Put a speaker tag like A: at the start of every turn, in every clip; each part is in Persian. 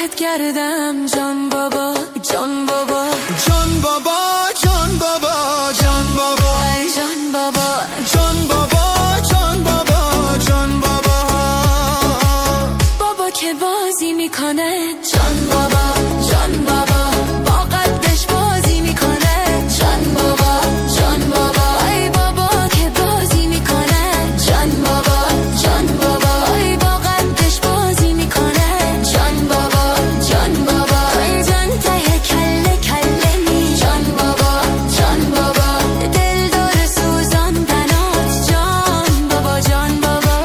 A: راهت گردم جان بابا جان بابا
B: جان بابا جان بابا جان بابا
A: جان بابا
B: جان بابا جان بابا جان بابا
A: بابا که بازی میکنه جان بابا جان بابا با قدش بازی میکنه جان بابا جان بابا ای بابا که بازی میکنه جان بابا جان بابا ای با قدش بازی میکنه جان بابا جان بابا ای جان ته کله کله می جان بابا جان بابا دل دور سوزاندنات جان بابا جان بابا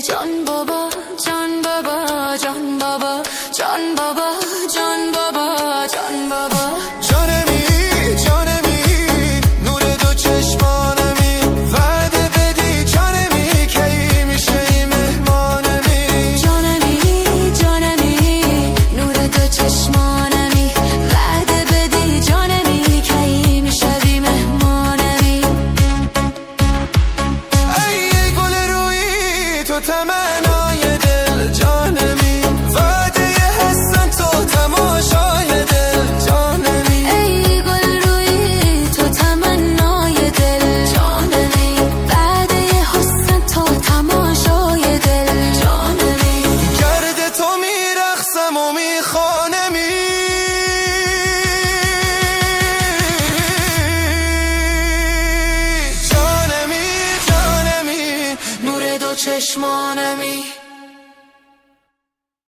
A: جان بابا جان بابا جان بابا جان بابا جان بابا جان بابا
B: جانمی جانمی نور دو چشمانمی وعده بدی جانمی کی میشه ای مهمانمی
A: جانمی جانمی نور دو چشمانمی وعده بدی جانمی کی میشوی مهمانمی
B: ای گل رویی تو تمنای دل جانمی وعده حسن تو تماشای دل جانمی
A: ای گل روی تو تمنای دل جانمی بعد حسن تو تماشای دل جانمی
B: گرد تو میرقصم و میخوانمی جانمی جانمی نور دو چشمانمی